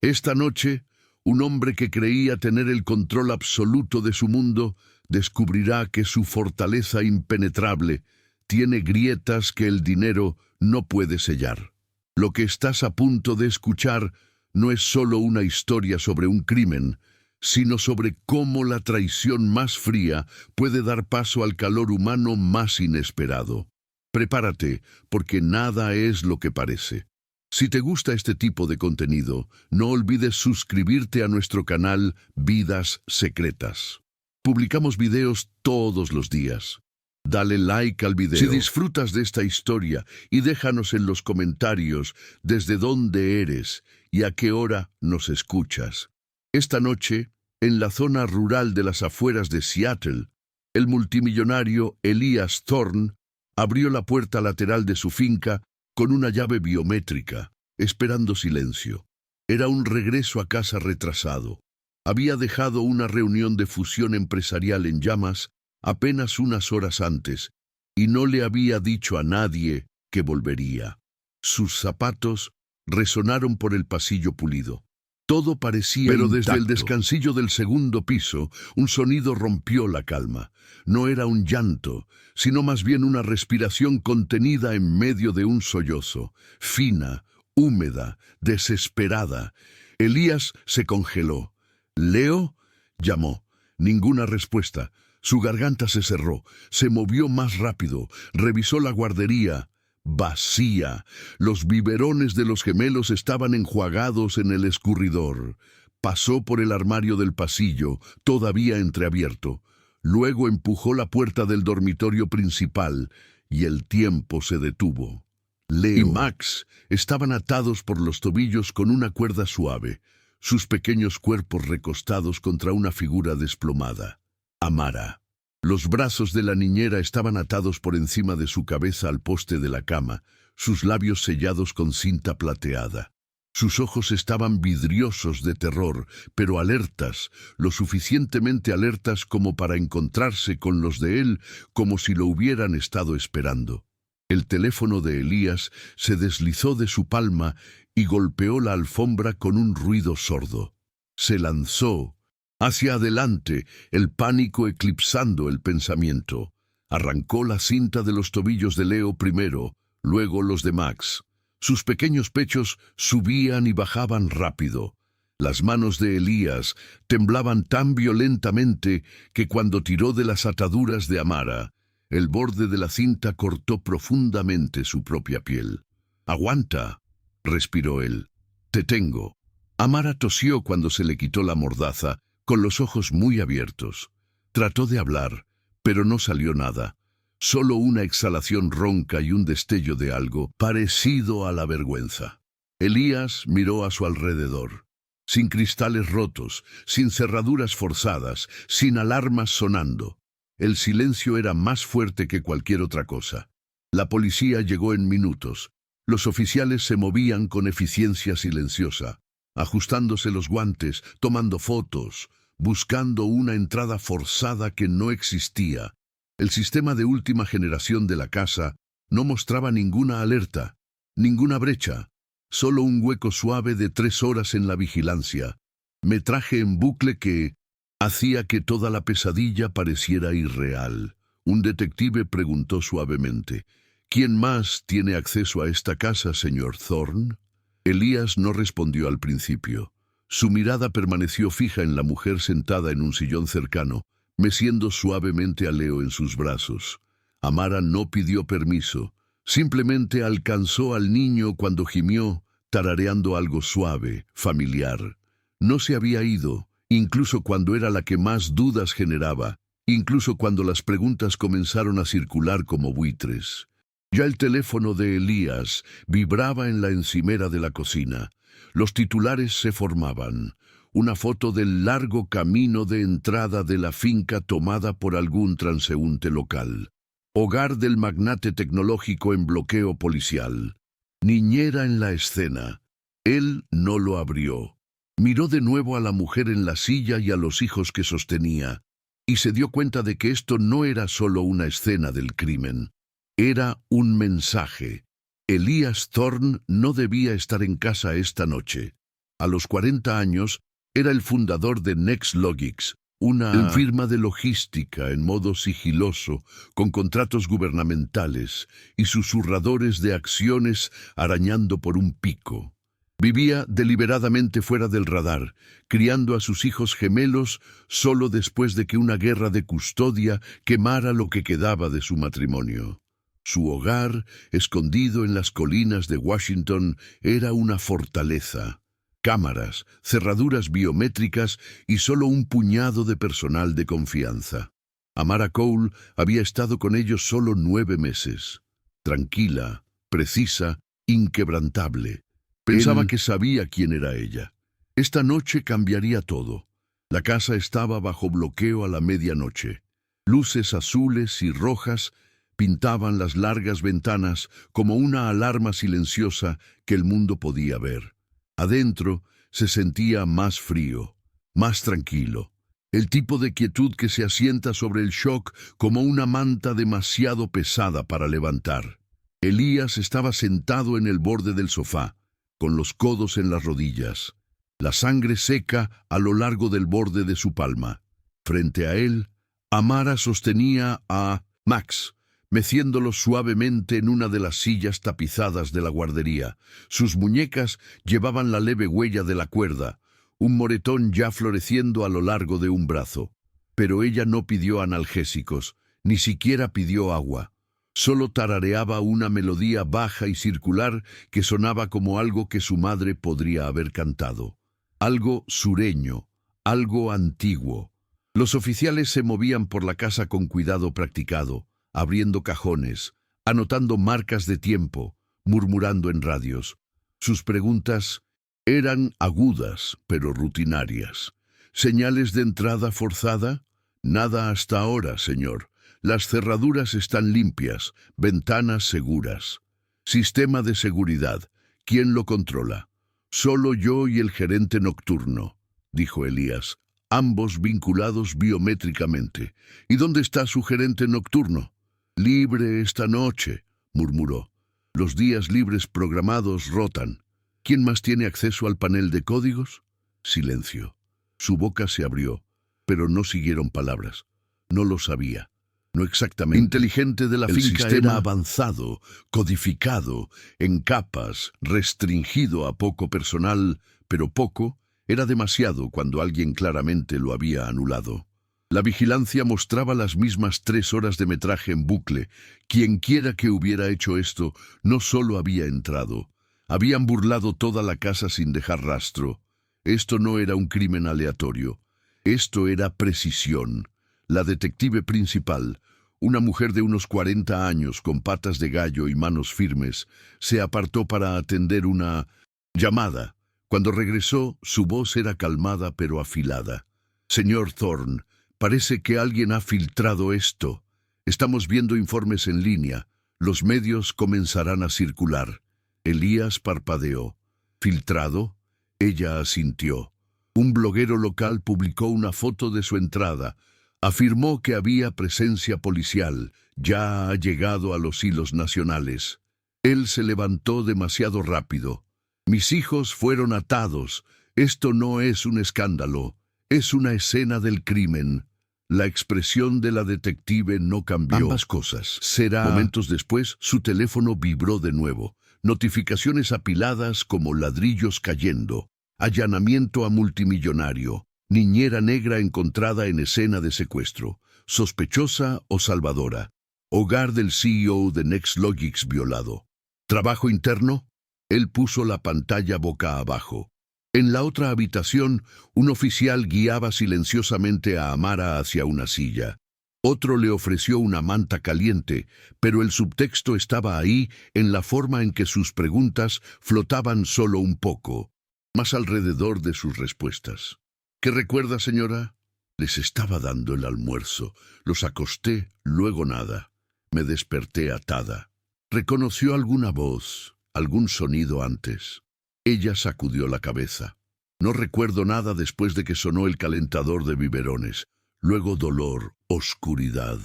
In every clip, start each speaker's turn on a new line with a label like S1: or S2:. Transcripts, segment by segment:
S1: Esta noche, un hombre que creía tener el control absoluto de su mundo descubrirá que su fortaleza impenetrable tiene grietas que el dinero no puede sellar. Lo que estás a punto de escuchar no es solo una historia sobre un crimen, sino sobre cómo la traición más fría puede dar paso al calor humano más inesperado. Prepárate, porque nada es lo que parece. Si te gusta este tipo de contenido, no olvides suscribirte a nuestro canal Vidas Secretas. Publicamos videos todos los días. Dale like al video si disfrutas de esta historia y déjanos en los comentarios desde dónde eres y a qué hora nos escuchas. Esta noche, en la zona rural de las afueras de Seattle, el multimillonario Elias Thorne abrió la puerta lateral de su finca con una llave biométrica, esperando silencio. Era un regreso a casa retrasado. Había dejado una reunión de fusión empresarial en llamas apenas unas horas antes y no le había dicho a nadie que volvería. Sus zapatos resonaron por el pasillo pulido. Todo parecía intacto. Pero desde el descansillo del segundo piso, un sonido rompió la calma. No era un llanto, sino más bien una respiración contenida en medio de un sollozo, fina, húmeda, desesperada. Elías se congeló. «¿Leo?», llamó. Ninguna respuesta. Su garganta se cerró, se movió más rápido, revisó la guardería. Vacía. Los biberones de los gemelos estaban enjuagados en el escurridor. Pasó por el armario del pasillo, todavía entreabierto. Luego empujó la puerta del dormitorio principal y el tiempo se detuvo. Leo y Max estaban atados por los tobillos con una cuerda suave, sus pequeños cuerpos recostados contra una figura desplomada. Amara. Los brazos de la niñera estaban atados por encima de su cabeza al poste de la cama, sus labios sellados con cinta plateada. Sus ojos estaban vidriosos de terror, pero alertas, lo suficientemente alertas como para encontrarse con los de él, como si lo hubieran estado esperando. El teléfono de Elías se deslizó de su palma y golpeó la alfombra con un ruido sordo. Se lanzó hacia adelante, el pánico eclipsando el pensamiento. Arrancó la cinta de los tobillos de Leo primero, luego los de Max. Sus pequeños pechos subían y bajaban rápido. Las manos de Elías temblaban tan violentamente que cuando tiró de las ataduras de Amara, el borde de la cinta cortó profundamente su propia piel. «Aguanta», respiró él. «Te tengo». Amara tosió cuando se le quitó la mordaza, con los ojos muy abiertos. Trató de hablar, pero no salió nada. Solo una exhalación ronca y un destello de algo parecido a la vergüenza. Elías miró a su alrededor. Sin cristales rotos, sin cerraduras forzadas, sin alarmas sonando. El silencio era más fuerte que cualquier otra cosa. La policía llegó en minutos. Los oficiales se movían con eficiencia silenciosa, ajustándose los guantes, tomando fotos, buscando una entrada forzada que no existía. El sistema de última generación de la casa no mostraba ninguna alerta, ninguna brecha, solo un hueco suave de 3 horas en la vigilancia, metraje en bucle que hacía que toda la pesadilla pareciera irreal. Un detective preguntó suavemente: «¿Quién más tiene acceso a esta casa, señor Thorne?» Elías no respondió al principio. Su mirada permaneció fija en la mujer sentada en un sillón cercano, meciendo suavemente a Leo en sus brazos. Amara no pidió permiso, simplemente alcanzó al niño cuando gimió, tarareando algo suave, familiar. No se había ido, incluso cuando era la que más dudas generaba, incluso cuando las preguntas comenzaron a circular como buitres. Ya el teléfono de Elías vibraba en la encimera de la cocina. Los titulares se formaban. Una foto del largo camino de entrada de la finca tomada por algún transeúnte local. Hogar del magnate tecnológico en bloqueo policial. Niñera en la escena. Él no lo abrió. Miró de nuevo a la mujer en la silla y a los hijos que sostenía, y se dio cuenta de que esto no era solo una escena del crimen. Era un mensaje. Elías Thorne no debía estar en casa esta noche. A los 40 años, era el fundador de NextLogix, una firma de logística en modo sigiloso, con contratos gubernamentales y susurradores de acciones arañando por un pico. Vivía deliberadamente fuera del radar, criando a sus hijos gemelos solo después de que una guerra de custodia quemara lo que quedaba de su matrimonio. Su hogar, escondido en las colinas de Washington, era una fortaleza. Cámaras, cerraduras biométricas y solo un puñado de personal de confianza. Amara Cole había estado con ellos solo 9 meses. Tranquila, precisa, inquebrantable. Pensaba que sabía quién era ella. Esta noche cambiaría todo. La casa estaba bajo bloqueo a la medianoche. Luces azules y rojas pintaban las largas ventanas como una alarma silenciosa que el mundo podía ver. Adentro se sentía más frío, más tranquilo. El tipo de quietud que se asienta sobre el shock como una manta demasiado pesada para levantar. Elías estaba sentado en el borde del sofá, con los codos en las rodillas, la sangre seca a lo largo del borde de su palma. Frente a él, Amara sostenía a Max, meciéndolo suavemente en una de las sillas tapizadas de la guardería. Sus muñecas llevaban la leve huella de la cuerda, un moretón ya floreciendo a lo largo de un brazo. Pero ella no pidió analgésicos, ni siquiera pidió agua. Solo tarareaba una melodía baja y circular que sonaba como algo que su madre podría haber cantado. Algo sureño, algo antiguo. Los oficiales se movían por la casa con cuidado practicado, abriendo cajones, anotando marcas de tiempo, murmurando en radios. Sus preguntas eran agudas, pero rutinarias. ¿Señales de entrada forzada? Nada hasta ahora, señor. Las cerraduras están limpias, ventanas seguras. Sistema de seguridad. ¿Quién lo controla? Solo yo y el gerente nocturno, dijo Elías, ambos vinculados biométricamente. ¿Y dónde está su gerente nocturno? Libre esta noche, murmuró. Los días libres programados rotan. ¿Quién más tiene acceso al panel de códigos? Silencio. Su boca se abrió, pero no siguieron palabras. No lo sabía. No exactamente. Inteligente de la finca era avanzado, codificado, en capas, restringido a poco personal, pero poco era demasiado cuando alguien claramente lo había anulado. La vigilancia mostraba las mismas 3 horas de metraje en bucle. Quienquiera que hubiera hecho esto no solo había entrado, habían burlado toda la casa sin dejar rastro. Esto no era un crimen aleatorio. Esto era precisión. La detective principal, una mujer de unos 40 años con patas de gallo y manos firmes, se apartó para atender una llamada. Cuando regresó, su voz era calmada pero afilada. Señor Thorne, parece que alguien ha filtrado esto. Estamos viendo informes en línea. Los medios comenzarán a circular. Elías parpadeó. ¿Filtrado? Ella asintió. Un bloguero local publicó una foto de su entrada. Afirmó que había presencia policial. Ya ha llegado a los hilos nacionales. Él se levantó demasiado rápido. Mis hijos fueron atados. Esto no es un escándalo. Es una escena del crimen. La expresión de la detective no cambió. Ambas cosas. Momentos después, su teléfono vibró de nuevo. Notificaciones apiladas como ladrillos cayendo. Allanamiento a multimillonario. Niñera negra encontrada en escena de secuestro. Sospechosa o salvadora. Hogar del CEO de NextLogix violado. Trabajo interno. Él puso la pantalla boca abajo. En la otra habitación, un oficial guiaba silenciosamente a Amara hacia una silla. Otro le ofreció una manta caliente, pero el subtexto estaba ahí en la forma en que sus preguntas flotaban solo un poco, más alrededor de sus respuestas. ¿Qué recuerda, señora? Les estaba dando el almuerzo. Los acosté, luego nada. Me desperté atada. ¿Reconoció alguna voz, algún sonido antes? Ella sacudió la cabeza. No recuerdo nada después de que sonó el calentador de biberones. Luego dolor, oscuridad.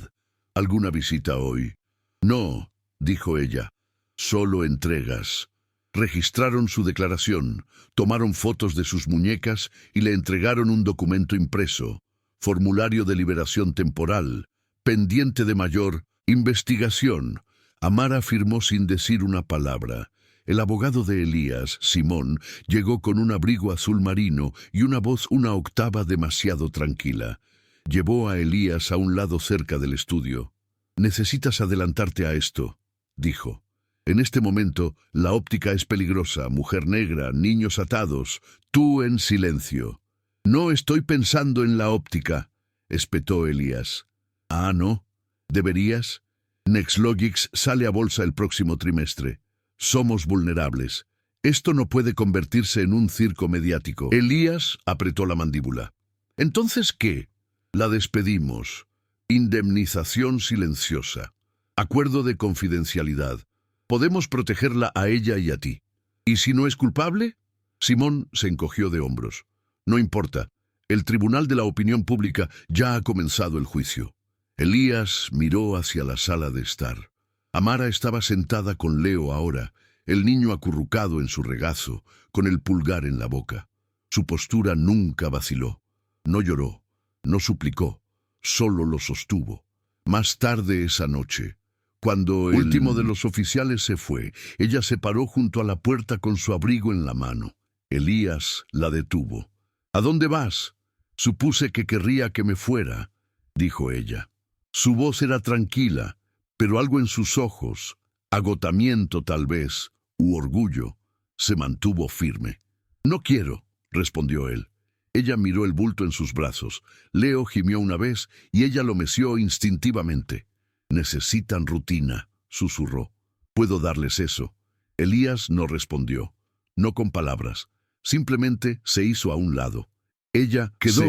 S1: ¿Alguna visita hoy? No, dijo ella. Solo entregas. Registraron su declaración, tomaron fotos de sus muñecas y le entregaron un documento impreso, formulario de liberación temporal, pendiente de mayor investigación. Amara firmó sin decir una palabra. El abogado de Elías, Simón, llegó con un abrigo azul marino y una voz una octava demasiado tranquila. Llevó a Elías a un lado cerca del estudio. «Necesitas adelantarte a esto», dijo. «En este momento, la óptica es peligrosa, mujer negra, niños atados, tú en silencio». «No estoy pensando en la óptica», espetó Elías. «Ah, ¿no? ¿Deberías? Nexlogix sale a bolsa el próximo trimestre. Somos vulnerables. Esto no puede convertirse en un circo mediático». Elías apretó la mandíbula. «¿Entonces qué?» «La despedimos. Indemnización silenciosa. Acuerdo de confidencialidad. Podemos protegerla a ella y a ti. ¿Y si no es culpable?» Simón se encogió de hombros. «No importa. El Tribunal de la Opinión Pública ya ha comenzado el juicio». Elías miró hacia la sala de estar. Amara estaba sentada con Leo ahora, el niño acurrucado en su regazo, con el pulgar en la boca. Su postura nunca vaciló. No lloró, no suplicó, solo lo sostuvo. Más tarde esa noche, cuando el último de los oficiales se fue, ella se paró junto a la puerta con su abrigo en la mano. Elías la detuvo. «¿A dónde vas?» «Supuse que querría que me fuera», dijo ella. Su voz era tranquila, pero algo en sus ojos, agotamiento tal vez, u orgullo, se mantuvo firme. «No quiero», respondió él. Ella miró el bulto en sus brazos. Leo gimió una vez y ella lo meció instintivamente. «Necesitan rutina», susurró. «Puedo darles eso». Elías no respondió, no con palabras. Simplemente se hizo a un lado. Ella quedó,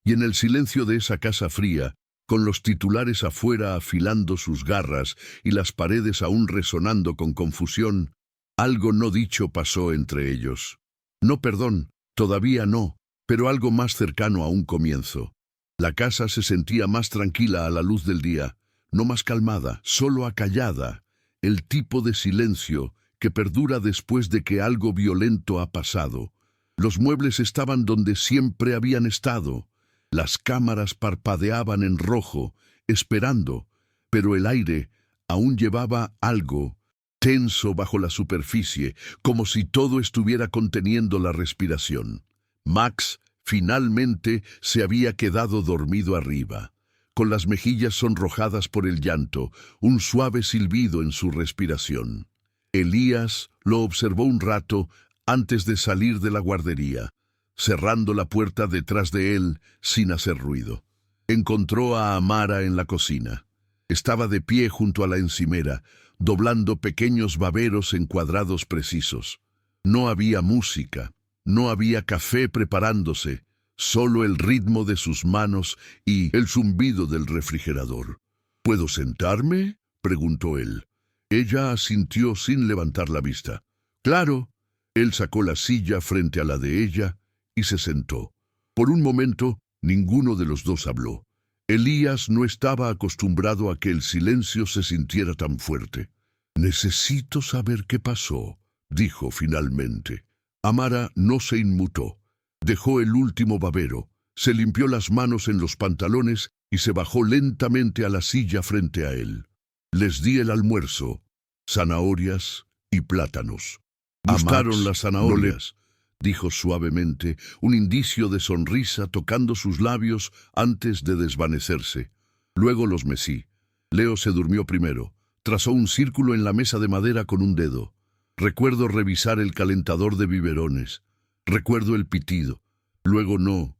S1: y en el silencio de esa casa fría, con los titulares afuera afilando sus garras y las paredes aún resonando con confusión, algo no dicho pasó entre ellos. No perdón, todavía no, pero algo más cercano a un comienzo. La casa se sentía más tranquila a la luz del día, no más calmada, solo acallada, el tipo de silencio que perdura después de que algo violento ha pasado. Los muebles estaban donde siempre habían estado. Las cámaras parpadeaban en rojo, esperando, pero el aire aún llevaba algo tenso bajo la superficie, como si todo estuviera conteniendo la respiración. Max finalmente se había quedado dormido arriba, con las mejillas sonrojadas por el llanto, un suave silbido en su respiración. Elías lo observó un rato antes de salir de la guardería, cerrando la puerta detrás de él sin hacer ruido. Encontró a Amara en la cocina. Estaba de pie junto a la encimera, doblando pequeños baberos en cuadrados precisos. No había música, no había café preparándose, solo el ritmo de sus manos y el zumbido del refrigerador. «¿Puedo sentarme?», preguntó él. Ella asintió sin levantar la vista. «Claro». Él sacó la silla frente a la de ella y se sentó. Por un momento, ninguno de los dos habló. Elías no estaba acostumbrado a que el silencio se sintiera tan fuerte. «Necesito saber qué pasó», dijo finalmente. Amara no se inmutó. Dejó el último babero, se limpió las manos en los pantalones y se bajó lentamente a la silla frente a él. «Les di el almuerzo, zanahorias y plátanos». «Gustaron las zanahorias», dijo suavemente, un indicio de sonrisa tocando sus labios antes de desvanecerse. Luego los mecí. Leo se durmió primero. Trazó un círculo en la mesa de madera con un dedo. Recuerdo revisar el calentador de biberones. Recuerdo el pitido. Luego no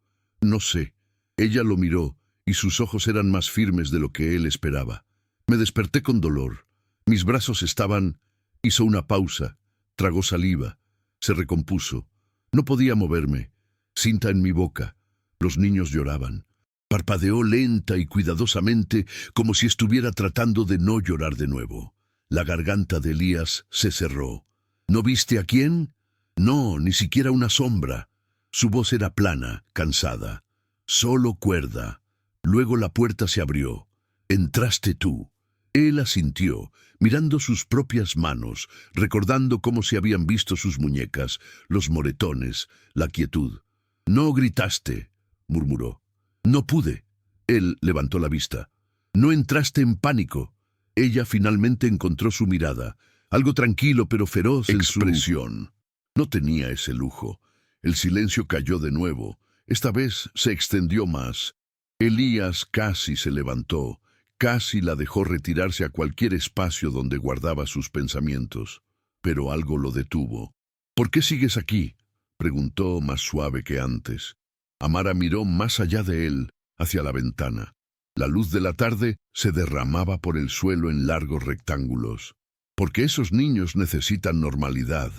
S1: sé. Ella lo miró y sus ojos eran más firmes de lo que él esperaba. Me desperté con dolor. Mis brazos estaban... Hizo una pausa. Tragó saliva. Se recompuso. No podía moverme. Cinta en mi boca. Los niños lloraban. Parpadeó lenta y cuidadosamente, como si estuviera tratando de no llorar de nuevo. La garganta de Elías se cerró. «¿No viste a quién?» «No, ni siquiera una sombra». Su voz era plana, cansada. «Solo cuerda». Luego la puerta se abrió. «Entraste tú». Él asintió, mirando sus propias manos, recordando cómo se habían visto sus muñecas, los moretones, la quietud. «No gritaste», murmuró. «No pude». Él levantó la vista. «No entraste en pánico». Ella finalmente encontró su mirada, algo tranquilo pero feroz en su expresión. No tenía ese lujo. El silencio cayó de nuevo. Esta vez se extendió más. Elías casi se levantó, casi la dejó retirarse a cualquier espacio donde guardaba sus pensamientos. Pero algo lo detuvo. «¿Por qué sigues aquí?», preguntó más suave que antes. Amara miró más allá de él, hacia la ventana. La luz de la tarde se derramaba por el suelo en largos rectángulos. «Porque esos niños necesitan normalidad»,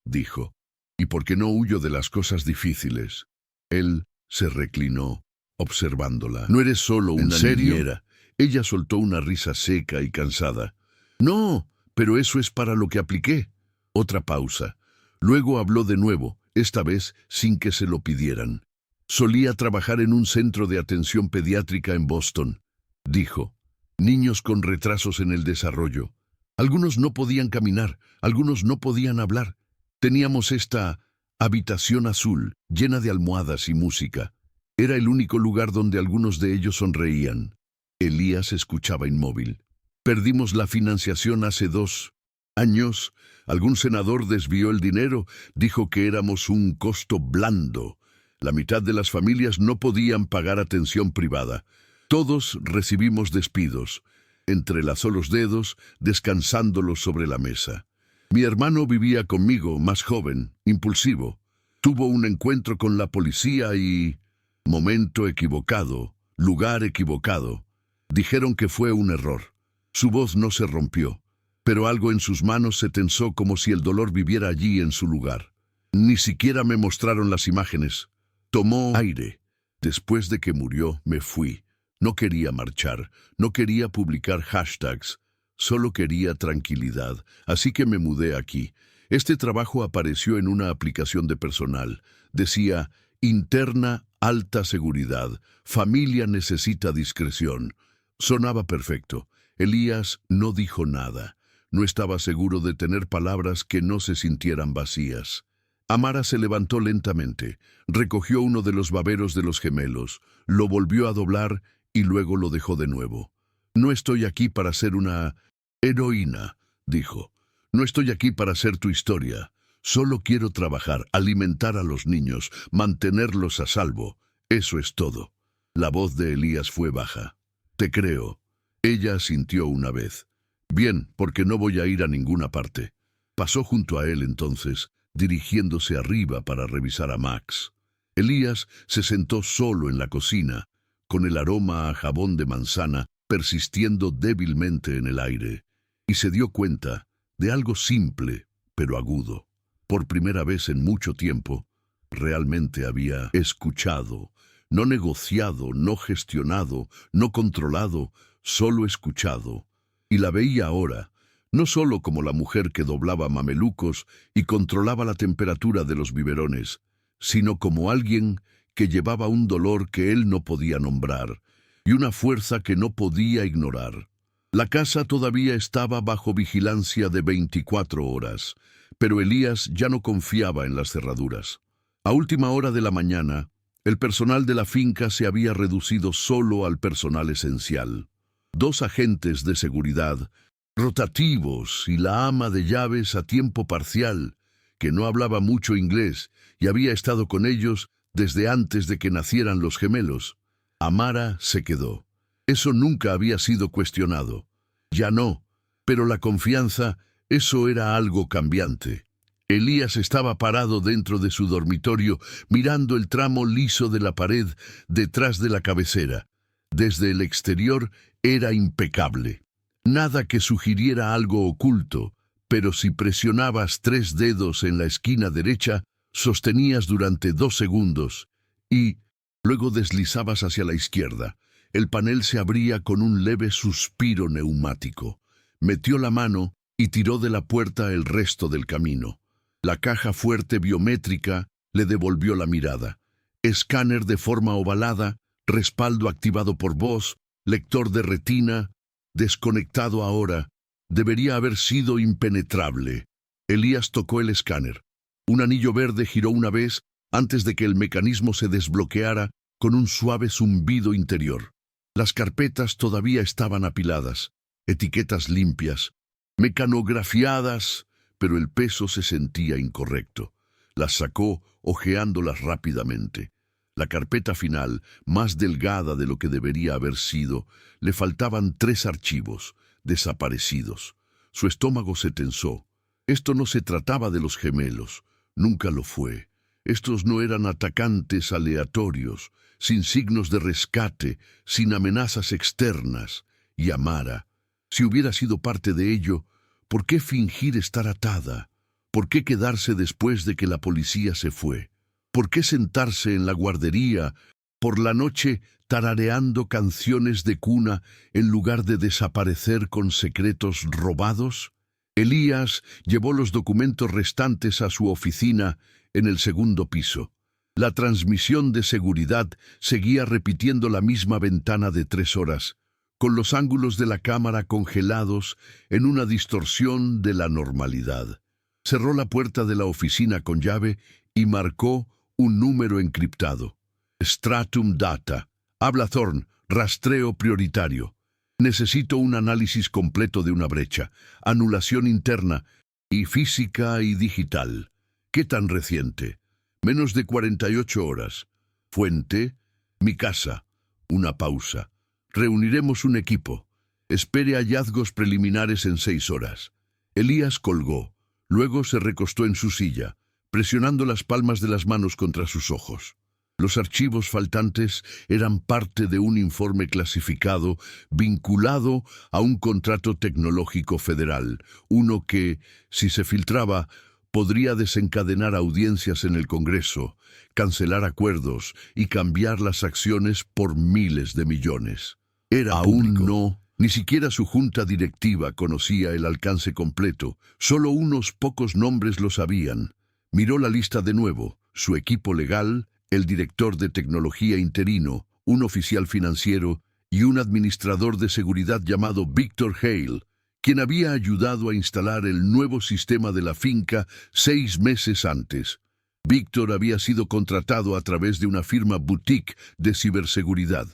S1: dijo. «Y porque no huyo de las cosas difíciles». Él se reclinó, observándola. «¿No eres solo una niñera?». Ella soltó una risa seca y cansada. «No, pero eso es para lo que apliqué». Otra pausa. Luego habló de nuevo, esta vez sin que se lo pidieran. «Solía trabajar en un centro de atención pediátrica en Boston», dijo. «Niños con retrasos en el desarrollo. Algunos no podían caminar, algunos no podían hablar. Teníamos esta habitación azul, llena de almohadas y música. Era el único lugar donde algunos de ellos sonreían». Elías escuchaba inmóvil. «Perdimos la financiación hace 2 años. Algún senador desvió el dinero, dijo que éramos un costo blando. La mitad de las familias no podían pagar atención privada. Todos recibimos despidos». Entrelazó los dedos, descansándolos sobre la mesa. «Mi hermano vivía conmigo, más joven, impulsivo. Tuvo un encuentro con la policía y... momento equivocado, lugar equivocado. Dijeron que fue un error. Su voz no se rompió, pero algo en sus manos se tensó como si el dolor viviera allí en su lugar. Ni siquiera me mostraron las imágenes. Tomó aire. Después de que murió, me fui. No quería marchar, no quería publicar hashtags. Solo quería tranquilidad, así que me mudé aquí. Este trabajo apareció en una aplicación de personal. Decía, interna, alta seguridad, familia necesita discreción. Sonaba perfecto. Elías no dijo nada. No estaba seguro de tener palabras que no se sintieran vacías. Amara se levantó lentamente, recogió uno de los baberos de los gemelos, lo volvió a doblar y luego lo dejó de nuevo. «No estoy aquí para ser una heroína», dijo. «No estoy aquí para ser tu historia. Solo quiero trabajar, alimentar a los niños, mantenerlos a salvo. Eso es todo». La voz de Elías fue baja. «Te creo». Ella asintió una vez. «Bien, porque no voy a ir a ninguna parte». Pasó junto a él entonces, dirigiéndose arriba para revisar a Max. Elías se sentó solo en la cocina, con el aroma a jabón de manzana persistiendo débilmente en el aire, y se dio cuenta de algo simple, pero agudo. Por primera vez en mucho tiempo, realmente había escuchado, no negociado, no gestionado, no controlado, solo escuchado. Y la veía ahora, no solo como la mujer que doblaba mamelucos y controlaba la temperatura de los biberones, sino como alguien que llevaba un dolor que él no podía nombrar y una fuerza que no podía ignorar. La casa todavía estaba bajo vigilancia de 24 horas, pero Elías ya no confiaba en las cerraduras. A última hora de la mañana, el personal de la finca se había reducido solo al personal esencial. 2 agentes de seguridad, rotativos, y la ama de llaves a tiempo parcial, que no hablaba mucho inglés y había estado con ellos desde antes de que nacieran los gemelos. Amara se quedó. Eso nunca había sido cuestionado. Ya no, pero la confianza, eso era algo cambiante. Elías estaba parado dentro de su dormitorio, mirando el tramo liso de la pared detrás de la cabecera. Desde el exterior era impecable. Nada que sugiriera algo oculto, pero si presionabas 3 dedos en la esquina derecha, sostenías durante 2 segundos y luego deslizabas hacia la izquierda. El panel se abría con un leve suspiro neumático. Metió la mano y tiró de la puerta el resto del camino. La caja fuerte biométrica le devolvió la mirada. Escáner de forma ovalada, respaldo activado por voz, lector de retina. desconectado ahora, debería haber sido impenetrable. Elías tocó el escáner. Un anillo verde giró una vez antes de que el mecanismo se desbloqueara con un suave zumbido interior. Las carpetas todavía estaban apiladas, etiquetas limpias, mecanografiadas, pero el peso se sentía incorrecto. Las sacó hojeándolas rápidamente. La carpeta final, más delgada de lo que debería haber sido, le faltaban 3 archivos, desaparecidos. Su estómago se tensó. Esto no se trataba de los gemelos, nunca lo fue. Estos no eran atacantes aleatorios, sin signos de rescate, sin amenazas externas. Y Amara, si hubiera sido parte de ello, ¿por qué fingir estar atada? ¿Por qué quedarse después de que la policía se fue? ¿Por qué sentarse en la guardería por la noche tarareando canciones de cuna en lugar de desaparecer con secretos robados? Elías llevó los documentos restantes a su oficina en el 2.º piso. La transmisión de seguridad seguía repitiendo la misma ventana de 3 horas, con los ángulos de la cámara congelados en una distorsión de la normalidad. Cerró la puerta de la oficina con llave y marcó un número encriptado. Stratum Data. Habla Thorne. Rastreo prioritario. Necesito un análisis completo de una brecha, anulación interna y física y digital. ¿Qué tan reciente? Menos de 48 horas. Fuente. Mi casa. Una pausa. Reuniremos un equipo. Espere hallazgos preliminares en 6 horas. Elías colgó. Luego se recostó en su silla, presionando las palmas de las manos contra sus ojos. Los archivos faltantes eran parte de un informe clasificado vinculado a un contrato tecnológico federal, uno que, si se filtraba, podría desencadenar audiencias en el Congreso, cancelar acuerdos y cambiar las acciones por miles de millones. Era aún no. Ni siquiera su junta directiva conocía el alcance completo. Solo unos pocos nombres lo sabían. Miró la lista de nuevo. Su equipo legal, el director de tecnología interino, un oficial financiero y un administrador de seguridad llamado Victor Hale, quien había ayudado a instalar el nuevo sistema de la finca 6 meses antes. Victor había sido contratado a través de una firma boutique de ciberseguridad.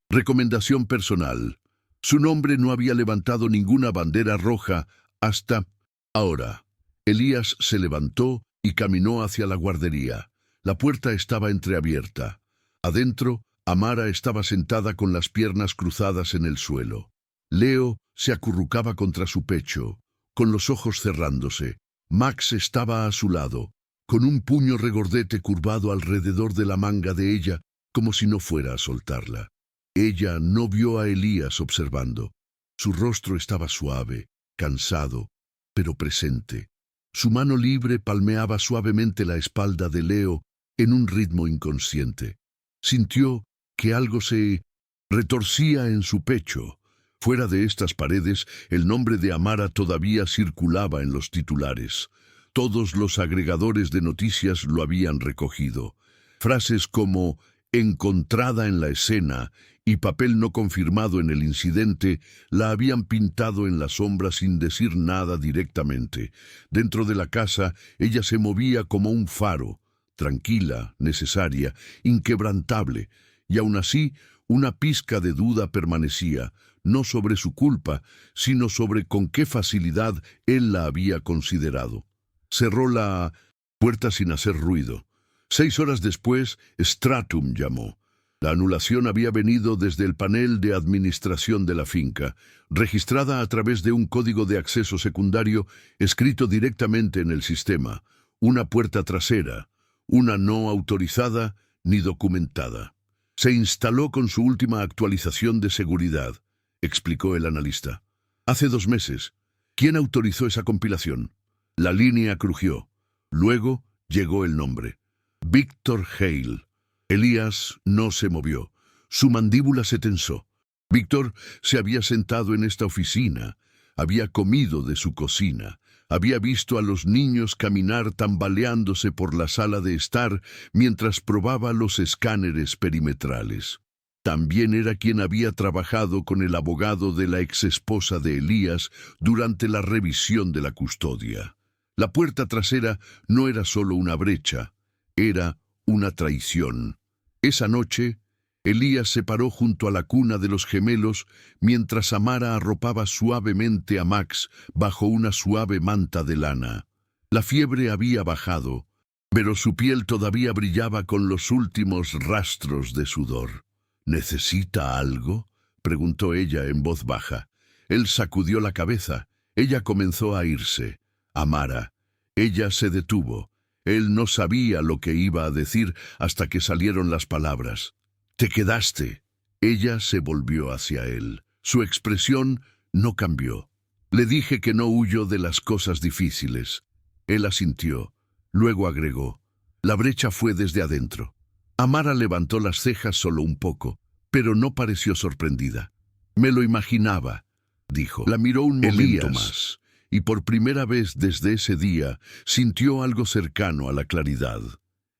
S1: Recomendación personal. Su nombre no había levantado ninguna bandera roja hasta ahora. Elías se levantó y caminó hacia la guardería. La puerta estaba entreabierta. Adentro, Amara estaba sentada con las piernas cruzadas en el suelo. Leo se acurrucaba contra su pecho, con los ojos cerrándose. Max estaba a su lado, con un puño regordete curvado alrededor de la manga de ella, como si no fuera a soltarla. Ella no vio a Elías observando. Su rostro estaba suave, cansado, pero presente. Su mano libre palmeaba suavemente la espalda de Leo en un ritmo inconsciente. Sintió que algo se retorcía en su pecho. Fuera de estas paredes, el nombre de Amara todavía circulaba en los titulares. Todos los agregadores de noticias lo habían recogido. Frases como «encontrada en la escena» y «papel no confirmado en el incidente» la habían pintado en la sombra sin decir nada directamente. Dentro de la casa, ella se movía como un faro, tranquila, necesaria, inquebrantable, y aún así una pizca de duda permanecía, no sobre su culpa, sino sobre con qué facilidad él la había considerado. Cerró la puerta sin hacer ruido. 6 horas después, Stratum llamó. La anulación había venido desde el panel de administración de la finca, registrada a través de un código de acceso secundario escrito directamente en el sistema, una puerta trasera, una no autorizada ni documentada. Se instaló con su última actualización de seguridad, explicó el analista. Hace 2 meses. ¿Quién autorizó esa compilación? La línea crujió. Luego llegó el nombre. Victor Hale. Elías no se movió. Su mandíbula se tensó. Víctor se había sentado en esta oficina, había comido de su cocina, había visto a los niños caminar tambaleándose por la sala de estar mientras probaba los escáneres perimetrales. También era quien había trabajado con el abogado de la exesposa de Elías durante la revisión de la custodia. La puerta trasera no era solo una brecha, era una traición. Esa noche, Elías se paró junto a la cuna de los gemelos mientras Amara arropaba suavemente a Max bajo una suave manta de lana. La fiebre había bajado, pero su piel todavía brillaba con los últimos rastros de sudor. ¿Necesita algo?, preguntó ella en voz baja. Él sacudió la cabeza. Ella comenzó a irse. Amara. Ella se detuvo. Él no sabía lo que iba a decir hasta que salieron las palabras. «¿Te quedaste?» Ella se volvió hacia él. Su expresión no cambió. «Le dije que no huyo de las cosas difíciles». Él asintió. Luego agregó. «La brecha fue desde adentro». Amara levantó las cejas solo un poco, pero no pareció sorprendida. «Me lo imaginaba», dijo. La miró un momento más, y por primera vez desde ese día sintió algo cercano a la claridad.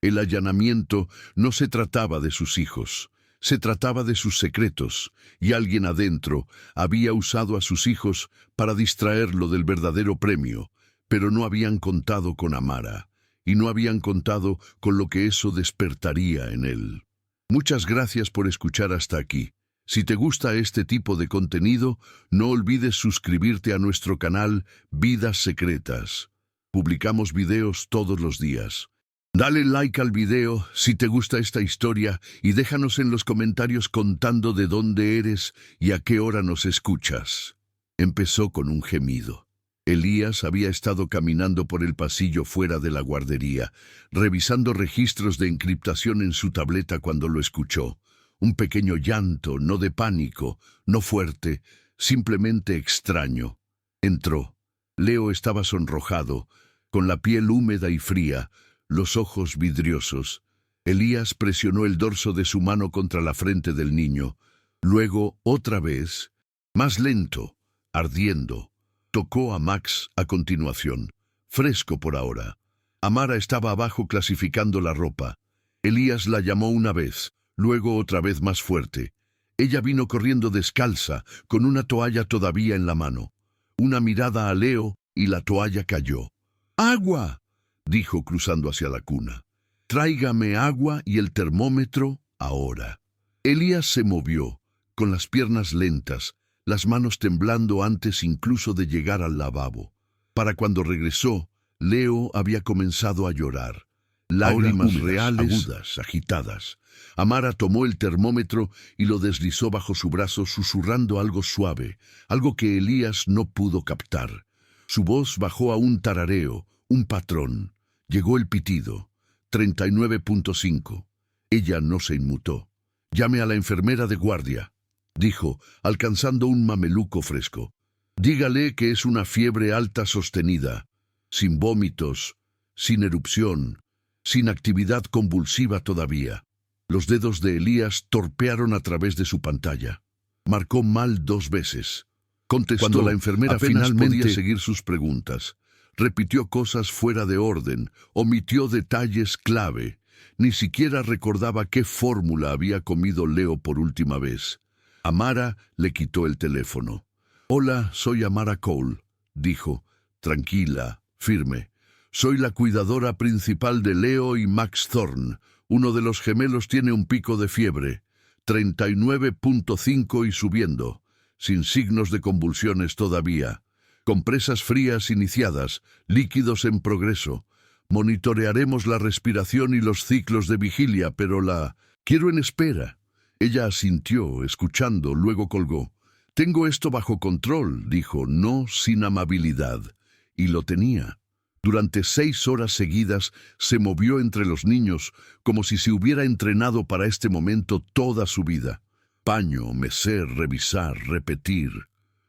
S1: El allanamiento no se trataba de sus hijos, se trataba de sus secretos, y alguien adentro había usado a sus hijos para distraerlo del verdadero premio, pero no habían contado con Amara, y no habían contado con lo que eso despertaría en él. Muchas gracias por escuchar hasta aquí. Si te gusta este tipo de contenido, no olvides suscribirte a nuestro canal Vidas Secretas. Publicamos videos todos los días. Dale like al video si te gusta esta historia y déjanos en los comentarios contando de dónde eres y a qué hora nos escuchas. Empezó con un gemido. Elías había estado caminando por el pasillo fuera de la guardería, revisando registros de encriptación en su tableta cuando lo escuchó. Un pequeño llanto, no de pánico, no fuerte, simplemente extraño. Entró. Leo estaba sonrojado, con la piel húmeda y fría, los ojos vidriosos. Elías presionó el dorso de su mano contra la frente del niño. Luego, otra vez, más lento, ardiendo. Tocó a Max a continuación, fresco por ahora. Amara estaba abajo clasificando la ropa. Elías la llamó una vez, luego otra vez más fuerte. Ella vino corriendo descalza, con una toalla todavía en la mano. Una mirada a Leo y la toalla cayó. «¡Agua!», dijo cruzando hacia la cuna. «Tráigame agua y el termómetro ahora». Elías se movió, con las piernas lentas, las manos temblando antes incluso de llegar al lavabo. Para cuando regresó, Leo había comenzado a llorar. Lágrimas reales, agudas, agitadas. Amara tomó el termómetro y lo deslizó bajo su brazo susurrando algo suave, algo que Elías no pudo captar. Su voz bajó a un tarareo, un patrón. Llegó el pitido. 39.5. Ella no se inmutó. «Llame a la enfermera de guardia», dijo, alcanzando un mameluco fresco. «Dígale que es una fiebre alta sostenida, sin vómitos, sin erupción, sin actividad convulsiva todavía». Los dedos de Elías torpearon a través de su pantalla. Marcó mal 2 veces. Contestó. Cuando la enfermera finalmente podía seguir sus preguntas. Repitió cosas fuera de orden, omitió detalles clave. Ni siquiera recordaba qué fórmula había comido Leo por última vez. Amara le quitó el teléfono. «Hola, soy Amara Cole», dijo, tranquila, firme. «Soy la cuidadora principal de Leo y Max Thorne. Uno de los gemelos tiene un pico de fiebre, 39.5 y subiendo, sin signos de convulsiones todavía. Compresas frías iniciadas, líquidos en progreso. Monitorearemos la respiración y los ciclos de vigilia, pero quiero en espera». Ella asintió, escuchando, luego colgó. «Tengo esto bajo control», dijo, no sin amabilidad. Y lo tenía. Durante 6 horas seguidas se movió entre los niños como si se hubiera entrenado para este momento toda su vida. Paño, mecer, revisar, repetir.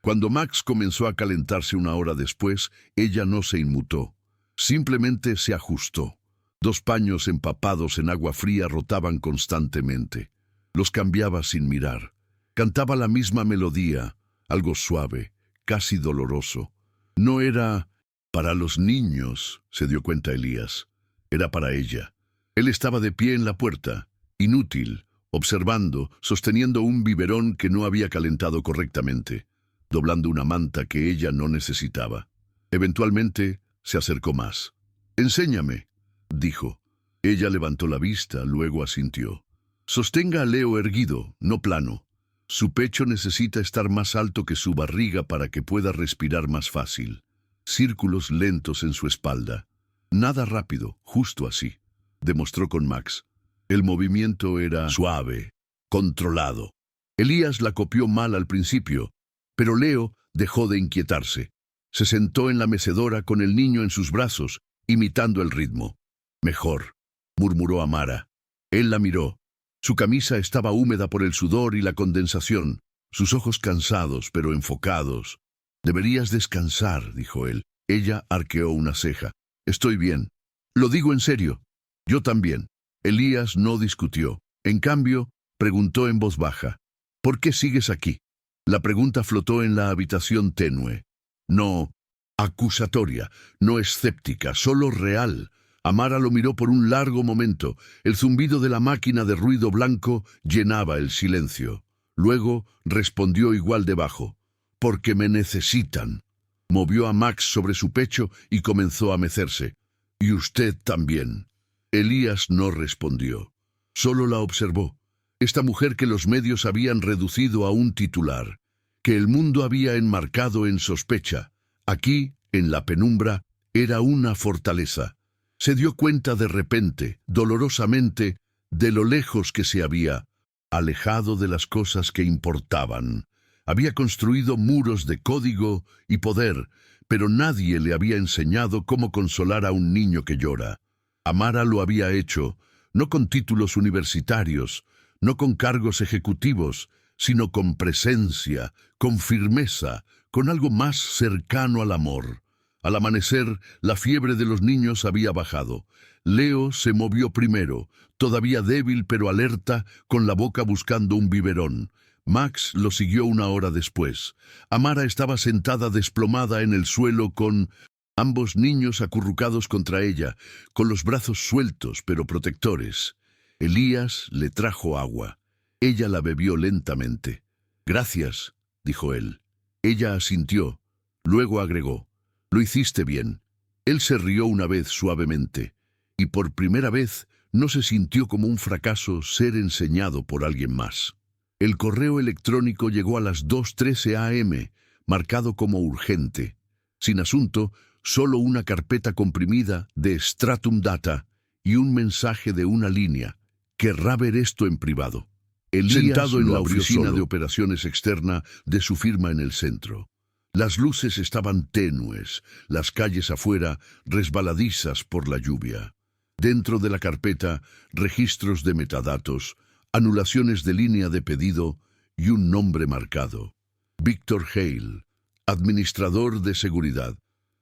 S1: Cuando Max comenzó a calentarse 1 hora después, ella no se inmutó. Simplemente se ajustó. 2 paños empapados en agua fría rotaban constantemente. Los cambiaba sin mirar. Cantaba la misma melodía, algo suave, casi doloroso. No era para los niños, se dio cuenta Elías. Era para ella. Él estaba de pie en la puerta, inútil, observando, sosteniendo un biberón que no había calentado correctamente, doblando una manta que ella no necesitaba. Eventualmente se acercó más. «Enséñame», dijo. Ella levantó la vista, luego asintió. «Sostenga a Leo erguido, no plano. Su pecho necesita estar más alto que su barriga para que pueda respirar más fácil. Círculos lentos en su espalda. Nada rápido, justo así», demostró con Max. El movimiento era suave, controlado. Elías la copió mal al principio, pero Leo dejó de inquietarse. Se sentó en la mecedora con el niño en sus brazos, imitando el ritmo. «Mejor», murmuró Amara. Él la miró. Su camisa estaba húmeda por el sudor y la condensación, sus ojos cansados pero enfocados. «Deberías descansar», dijo él. Ella arqueó una ceja. «Estoy bien. Lo digo en serio. Yo también». Elías no discutió. En cambio, preguntó en voz baja. «¿Por qué sigues aquí?» La pregunta flotó en la habitación tenue. No acusatoria, no escéptica, solo real. Amara lo miró por un largo momento. El zumbido de la máquina de ruido blanco llenaba el silencio. Luego respondió igual de bajo. «Porque me necesitan». Movió a Max sobre su pecho y comenzó a mecerse. «Y usted también». Elías no respondió. Solo la observó. Esta mujer que los medios habían reducido a un titular, que el mundo había enmarcado en sospecha, aquí, en la penumbra, era una fortaleza. Se dio cuenta de repente, dolorosamente, de lo lejos que se había alejado de las cosas que importaban. Había construido muros de código y poder, pero nadie le había enseñado cómo consolar a un niño que llora. Amara lo había hecho, no con títulos universitarios, no con cargos ejecutivos, sino con presencia, con firmeza, con algo más cercano al amor. Al amanecer, la fiebre de los niños había bajado. Leo se movió primero, todavía débil pero alerta, con la boca buscando un biberón. Max lo siguió una hora después. Amara estaba sentada desplomada en el suelo con ambos niños acurrucados contra ella, con los brazos sueltos pero protectores. Elías le trajo agua. Ella la bebió lentamente. «Gracias», dijo él. Ella asintió. Luego agregó: «Lo hiciste bien». Él se rió una vez suavemente, y por primera vez no se sintió como un fracaso ser enseñado por alguien más. El correo electrónico llegó a las 2:13 a.m., marcado como urgente. Sin asunto, solo una carpeta comprimida de Stratum Data y un mensaje de una línea. «Querrá ver esto en privado». Elías sentado en la oficina de operaciones externa de su firma en el centro. Las luces estaban tenues, las calles afuera resbaladizas por la lluvia. Dentro de la carpeta, registros de metadatos, anulaciones de línea de pedido y un nombre marcado. Victor Hale, administrador de seguridad.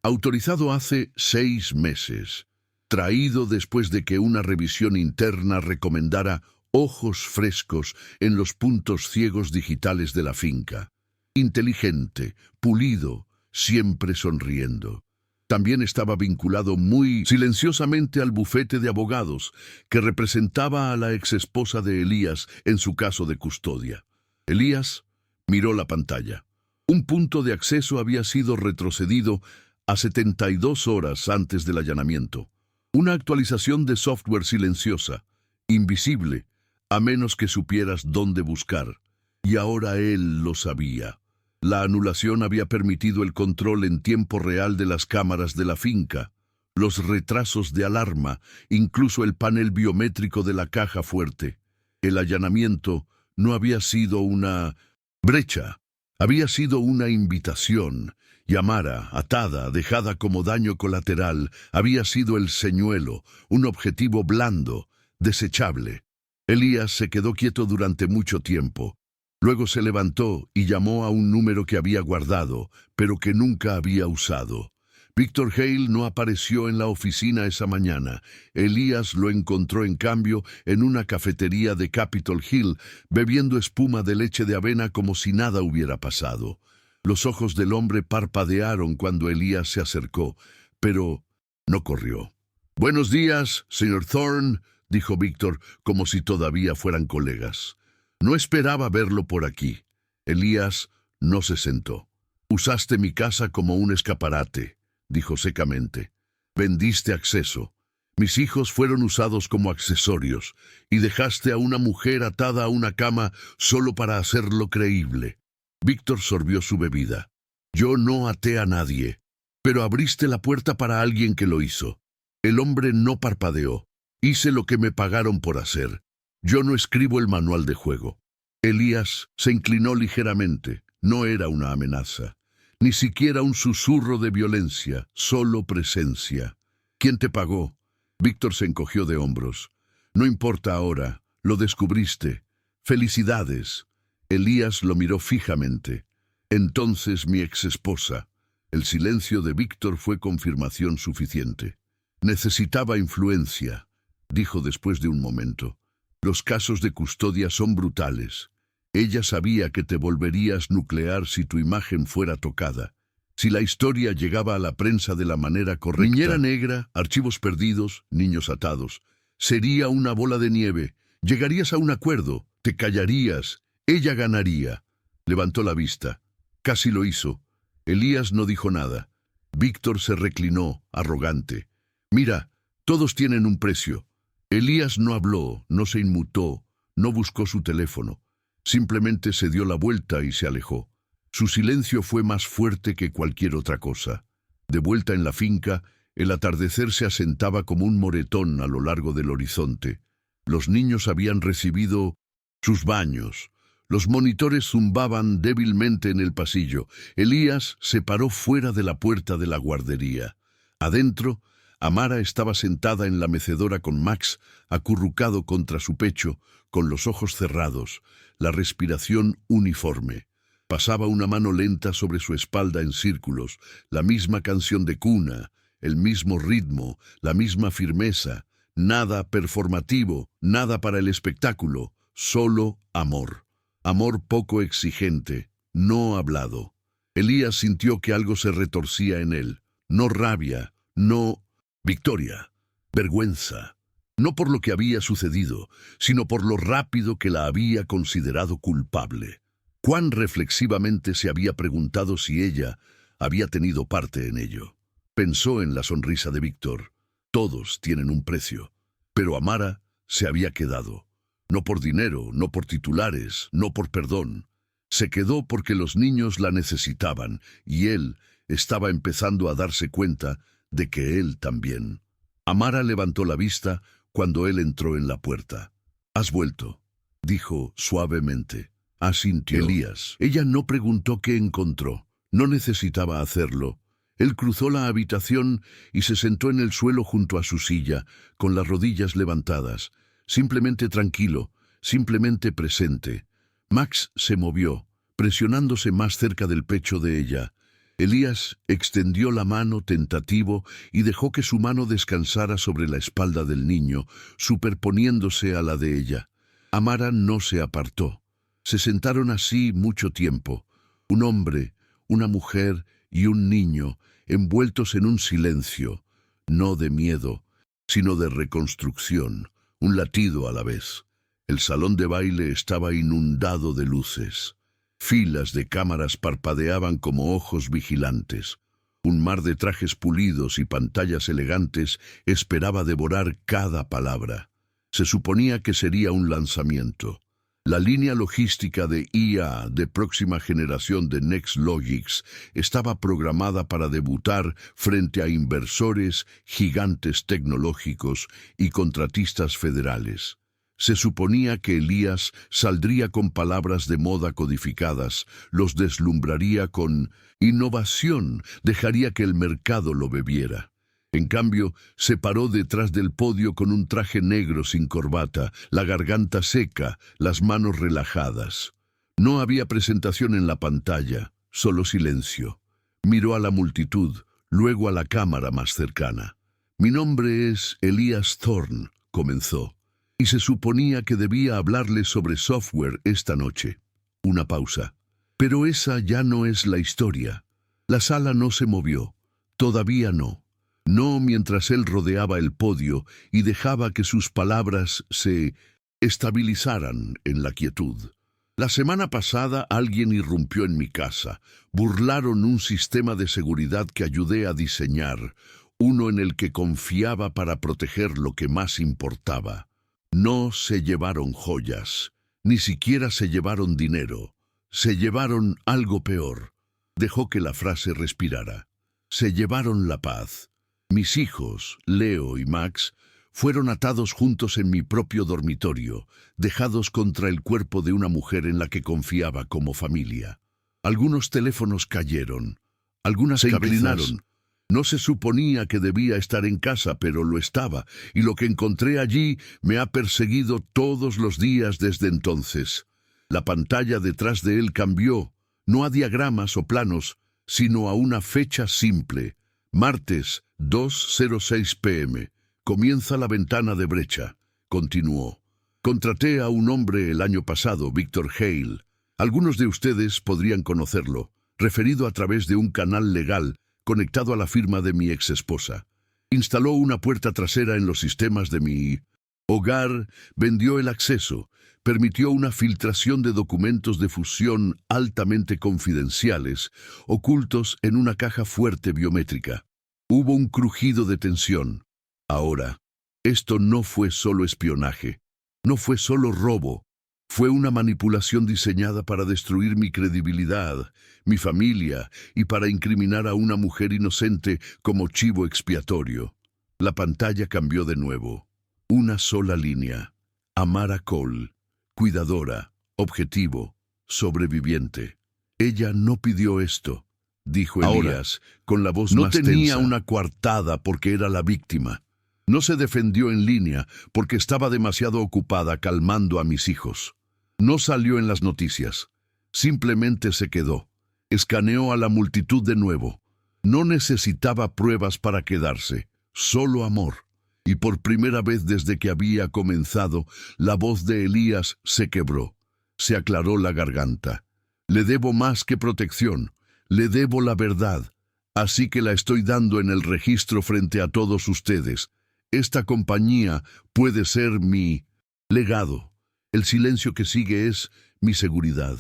S1: Autorizado hace 6 meses. Traído después de que una revisión interna recomendara ojos frescos en los puntos ciegos digitales de la finca. Inteligente, pulido, siempre sonriendo. También estaba vinculado muy silenciosamente al bufete de abogados que representaba a la exesposa de Elías en su caso de custodia. Elías miró la pantalla. Un punto de acceso había sido retrocedido a 72 horas antes del allanamiento. Una actualización de software silenciosa, invisible, a menos que supieras dónde buscar. Y ahora él lo sabía. La anulación había permitido el control en tiempo real de las cámaras de la finca, los retrasos de alarma, incluso el panel biométrico de la caja fuerte. El allanamiento no había sido una brecha, había sido una invitación. Y Amara, atada, dejada como daño colateral, había sido el señuelo, un objetivo blando, desechable. Elías se quedó quieto durante mucho tiempo. Luego se levantó y llamó a un número que había guardado, pero que nunca había usado. Victor Hale no apareció en la oficina esa mañana. Elías lo encontró en cambio en una cafetería de Capitol Hill, bebiendo espuma de leche de avena como si nada hubiera pasado. Los ojos del hombre parpadearon cuando Elías se acercó, pero no corrió. «Buenos días, señor Thorne», dijo Víctor, como si todavía fueran colegas. No esperaba verlo por aquí. Elías no se sentó. Usaste mi casa como un escaparate, dijo secamente. Vendiste acceso. Mis hijos fueron usados como accesorios, y dejaste a una mujer atada a una cama solo para hacerlo creíble. Víctor sorbió su bebida. Yo no até a nadie, pero abriste la puerta para alguien que lo hizo. El hombre no parpadeó. Hice lo que me pagaron por hacer. Yo no escribo el manual de juego. Elías se inclinó ligeramente. No era una amenaza, ni siquiera un susurro de violencia, solo presencia. ¿Quién te pagó? Víctor se encogió de hombros. No importa ahora, lo descubriste. Felicidades. Elías lo miró fijamente. Entonces mi exesposa. El silencio de Víctor fue confirmación suficiente. Necesitaba influencia, dijo después de un momento. Los casos de custodia son brutales. Ella sabía que te volverías nuclear si tu imagen fuera tocada. Si la historia llegaba a la prensa de la manera correcta, Niñera Negra, archivos perdidos, niños atados, sería una bola de nieve. Llegarías a un acuerdo, te callarías, ella ganaría. Levantó la vista. Casi lo hizo. Elías no dijo nada. Víctor se reclinó, arrogante. Mira, todos tienen un precio. Elías no habló, no se inmutó, no buscó su teléfono. Simplemente se dio la vuelta y se alejó. Su silencio fue más fuerte que cualquier otra cosa. De vuelta en la finca, el atardecer se asentaba como un moretón a lo largo del horizonte. Los niños habían recibido sus baños. Los monitores zumbaban débilmente en el pasillo. Elías se paró fuera de la puerta de la guardería. Adentro, Amara estaba sentada en la mecedora con Max, acurrucado contra su pecho, con los ojos cerrados, la respiración uniforme. Pasaba una mano lenta sobre su espalda en círculos, la misma canción de cuna, el mismo ritmo, la misma firmeza, nada performativo, nada para el espectáculo, solo amor. Amor poco exigente, no hablado. Elías sintió que algo se retorcía en él, no rabia, no victoria, vergüenza. No por lo que había sucedido, sino por lo rápido que la había considerado culpable. Cuán reflexivamente se había preguntado si ella había tenido parte en ello. Pensó en la sonrisa de Víctor. Todos tienen un precio. Pero Amara se había quedado. No por dinero, no por titulares, no por perdón. Se quedó porque los niños la necesitaban y él estaba empezando a darse cuenta de que él también. Amara levantó la vista cuando él entró en la puerta. «Has vuelto», dijo suavemente. Asintió. Elías. Ella no preguntó qué encontró. No necesitaba hacerlo. Él cruzó la habitación y se sentó en el suelo junto a su silla, con las rodillas levantadas. Simplemente tranquilo, simplemente presente. Max se movió, presionándose más cerca del pecho de ella. Elías extendió la mano tentativo y dejó que su mano descansara sobre la espalda del niño, superponiéndose a la de ella. Amara no se apartó. Se sentaron así mucho tiempo. Un hombre, una mujer y un niño, envueltos en un silencio, no de miedo, sino de reconstrucción, un latido a la vez. El salón de baile estaba inundado de luces. Filas de cámaras parpadeaban como ojos vigilantes. Un mar de trajes pulidos y pantallas elegantes esperaba devorar cada palabra. Se suponía que sería un lanzamiento. La línea logística de IA de próxima generación de NextLogix estaba programada para debutar frente a inversores, gigantes tecnológicos y contratistas federales. Se suponía que Elías saldría con palabras de moda codificadas, los deslumbraría con innovación, dejaría que el mercado lo bebiera. En cambio, se paró detrás del podio con un traje negro sin corbata, la garganta seca, las manos relajadas. No había presentación en la pantalla, solo silencio. Miró a la multitud, luego a la cámara más cercana. «Mi nombre es Elías Thorne», comenzó, y se suponía que debía hablarle sobre software esta noche. Una pausa. Pero esa ya no es la historia. La sala no se movió. Todavía no. no mientras él rodeaba el podio y dejaba que sus palabras se estabilizaran en la quietud. La semana pasada alguien irrumpió en mi casa. Burlaron un sistema de seguridad que ayudé a diseñar, uno en el que confiaba para proteger lo que más importaba. No se llevaron joyas, ni siquiera se llevaron dinero. Se llevaron algo peor. Dejó que la frase respirara. Se llevaron la paz. Mis hijos, Leo y Max, fueron atados juntos en mi propio dormitorio, dejados contra el cuerpo de una mujer en la que confiaba como familia. Algunos teléfonos cayeron, algunas se inclinaron. No se suponía que debía estar en casa, pero lo estaba, y lo que encontré allí me ha perseguido todos los días desde entonces. La pantalla detrás de él cambió, no a diagramas o planos, sino a una fecha simple. Martes, 2:06 p.m. Comienza la ventana de brecha. Continuó. Contraté a un hombre el año pasado, Víctor Hale. Algunos de ustedes podrían conocerlo, referido a través de un canal legal conectado a la firma de mi exesposa. Instaló una puerta trasera en los sistemas de mi hogar, vendió el acceso, permitió una filtración de documentos de fusión altamente confidenciales, ocultos en una caja fuerte biométrica. Hubo un crujido de tensión. Ahora, esto no fue solo espionaje, no fue solo robo, fue una manipulación diseñada para destruir mi credibilidad, mi familia y para incriminar a una mujer inocente como chivo expiatorio. La pantalla cambió de nuevo. Una sola línea. Amara Cole, cuidadora, objetivo, sobreviviente. Ella no pidió esto, dijo Elías, con la voz más tensa. No tenía una coartada porque era la víctima. No se defendió en línea porque estaba demasiado ocupada calmando a mis hijos. No salió en las noticias. Simplemente se quedó. Escaneó a la multitud de nuevo. No necesitaba pruebas para quedarse, solo amor. Y por primera vez desde que había comenzado, la voz de Elías se quebró. Se aclaró la garganta. Le debo más que protección. Le debo la verdad. Así que la estoy dando en el registro frente a todos ustedes. Esta compañía puede ser mi legado. El silencio que sigue es mi seguridad.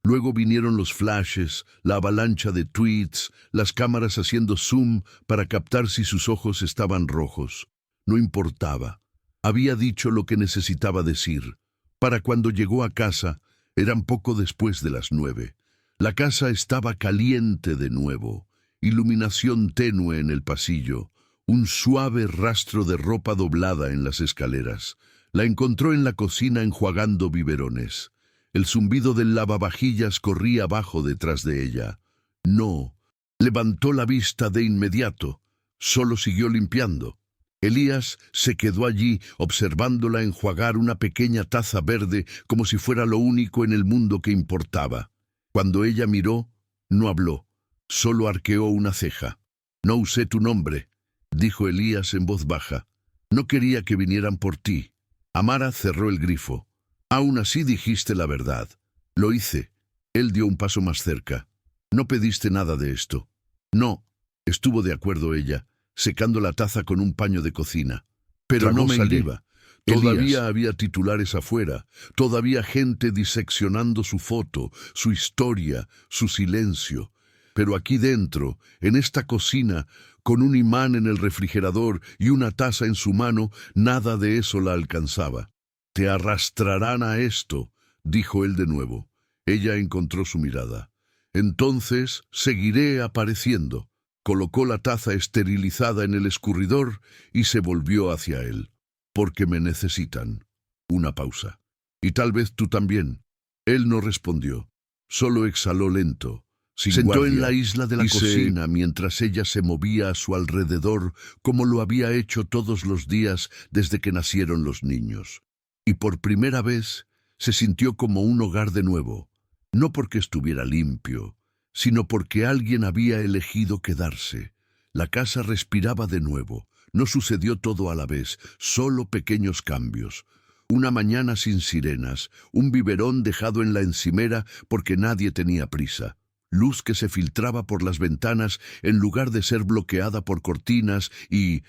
S1: Luego vinieron los flashes, la avalancha de tweets, las cámaras haciendo zoom para captar si sus ojos estaban rojos. No importaba. Había dicho lo que necesitaba decir. Para cuando llegó a casa, eran poco después de las 9. La casa estaba caliente de nuevo. Iluminación tenue en el pasillo. Un suave rastro de ropa doblada en las escaleras. La encontró en la cocina enjuagando biberones. El zumbido del lavavajillas corría abajo detrás de ella. No. Levantó la vista de inmediato. Solo siguió limpiando. Elías se quedó allí observándola enjuagar una pequeña taza verde como si fuera lo único en el mundo que importaba. Cuando ella miró, no habló. Solo arqueó una ceja. «No usé tu nombre», dijo Elías en voz baja. «No quería que vinieran por ti». Amara cerró el grifo. «Aún así dijiste la verdad». «Lo hice». Él dio un paso más cerca. «No pediste nada de esto». «No», estuvo de acuerdo ella, secando la taza con un paño de cocina. «Pero no me saliva». Todavía había titulares afuera, todavía gente diseccionando su foto, su historia, su silencio. Pero aquí dentro, en esta cocina, con un imán en el refrigerador y una taza en su mano, nada de eso la alcanzaba. «Te arrastrarán a esto», dijo él de nuevo. Ella encontró su mirada. «Entonces seguiré apareciendo». Colocó la taza esterilizada en el escurridor y se volvió hacia él. «Porque me necesitan». Una pausa. «Y tal vez tú también». Él no respondió. Solo exhaló lento. Sentó en la isla de la cocina mientras ella se movía a su alrededor como lo había hecho todos los días desde que nacieron los niños. Y por primera vez se sintió como un hogar de nuevo, no porque estuviera limpio, sino porque alguien había elegido quedarse. La casa respiraba de nuevo. No sucedió todo a la vez, solo pequeños cambios. Una mañana sin sirenas, un biberón dejado en la encimera porque nadie tenía prisa. luz que se filtraba por las ventanas en lugar de ser bloqueada por cortinas y